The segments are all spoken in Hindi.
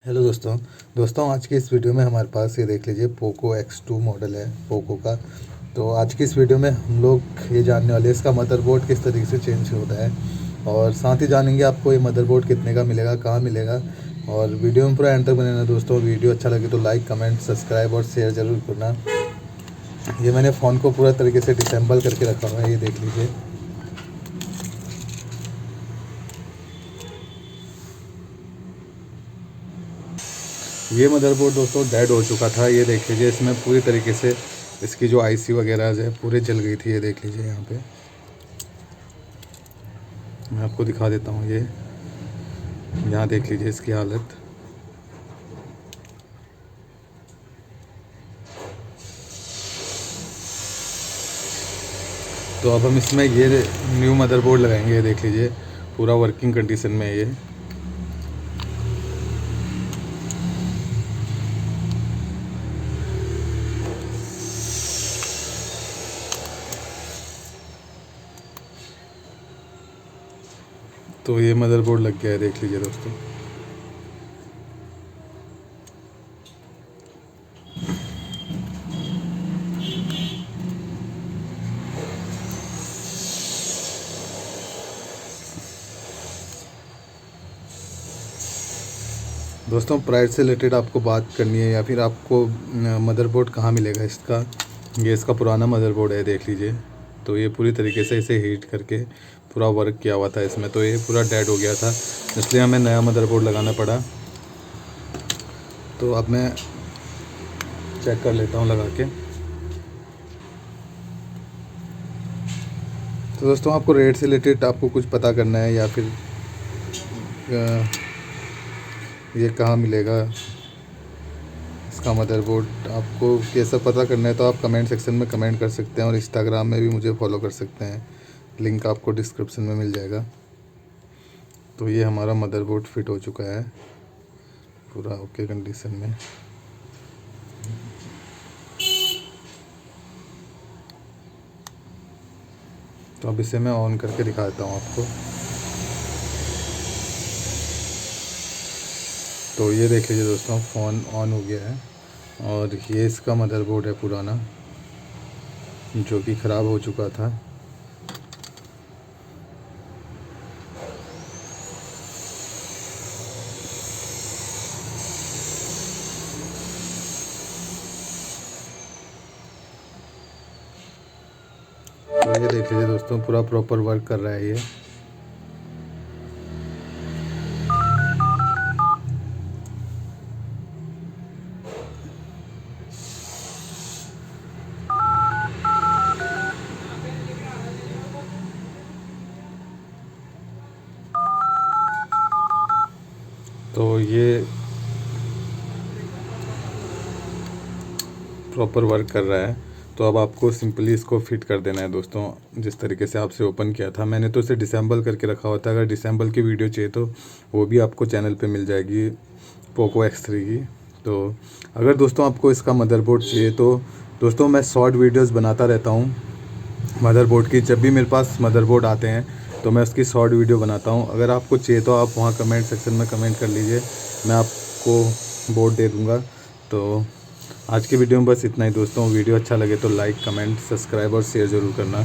हेलो दोस्तों आज की इस वीडियो में हमारे पास ये देख लीजिए पोको X2 मॉडल है पोको का। तो आज की इस वीडियो में हम लोग ये जानने वाले हैं इसका मदरबोर्ड किस तरीके से चेंज होता है, और साथ ही जानेंगे आपको ये मदरबोर्ड कितने का मिलेगा, कहाँ मिलेगा। और वीडियो में पूरा एंड तक बने रहना दोस्तों। वीडियो अच्छा लगे तो लाइक, कमेंट, सब्सक्राइब और शेयर ज़रूर करना। ये मैंने फ़ोन को पूरा तरीके से डिसेंबल करके रखा हुआ है, ये देख लीजिए। ये मदरबोर्ड दोस्तों डेड हो चुका था। ये देख लीजिए, इसमें पूरी तरीके से इसकी जो आईसी वगैरह है पूरी जल गई थी। ये देख लीजिए, यहाँ पे मैं आपको दिखा देता हूँ। ये यहाँ देख लीजिए इसकी हालत। तो अब हम इसमें ये न्यू मदरबोर्ड लगाएंगे। ये देख लीजिए पूरा वर्किंग कंडीशन में है ये। तो ये मदरबोर्ड लग गया है, देख लीजिए दोस्तों। दोस्तों प्राइस से रिलेटेड आपको बात करनी है या फिर आपको मदरबोर्ड कहाँ मिलेगा इसका, ये इसका पुराना मदरबोर्ड है, देख लीजिए। तो ये पूरी तरीके से इसे हीट करके पूरा वर्क किया हुआ था इसमें, तो ये पूरा डेड हो गया था, इसलिए हमें नया मदरबोर्ड लगाना पड़ा। तो अब मैं चेक कर लेता हूँ लगा के। तो दोस्तों आपको रेट से रिलेटेड आपको कुछ पता करना है या फिर ये कहाँ मिलेगा इसका मदरबोर्ड, आपको कैसा पता करना है तो आप कमेंट सेक्शन में कमेंट कर सकते हैं, और इंस्टाग्राम में भी मुझे फॉलो कर सकते हैं। लिंक आपको डिस्क्रिप्शन में मिल जाएगा। तो ये हमारा मदरबोर्ड फिट हो चुका है पूरा ओके कंडीशन में। तो अब इसे मैं ऑन करके दिखाता हूँ आपको। तो ये देख लीजिए दोस्तों, फ़ोन ऑन हो गया है, और ये इसका मदरबोर्ड है पुराना जो कि ख़राब हो चुका था। तो ये देख लीजिए दोस्तों, पूरा प्रॉपर वर्क कर रहा है ये। तो ये प्रॉपर वर्क कर रहा है। तो अब आपको सिंपली इसको फिट कर देना है दोस्तों, जिस तरीके से आपसे ओपन किया था मैंने। तो इसे डिसेंबल करके रखा हुआ था। अगर डिसेंबल की वीडियो चाहिए तो वो भी आपको चैनल पे मिल जाएगी पोको X3 की। तो अगर दोस्तों आपको इसका मदरबोर्ड चाहिए तो दोस्तों मैं शॉर्ट वीडियोस बनाता रहता हूँ मदरबोर्ड की। जब भी मेरे पास मदरबोर्ड आते हैं तो मैं उसकी शॉर्ट वीडियो बनाता हूँ। अगर आपको चाहिए तो आप वहाँ कमेंट सेक्शन में कमेंट कर लीजिए, मैं आपको बोर्ड दे दूँगा। तो आज की वीडियो में बस इतना ही दोस्तों। वीडियो अच्छा लगे तो लाइक, कमेंट, सब्सक्राइब और शेयर ज़रूर करना।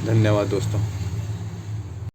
धन्यवाद दोस्तों।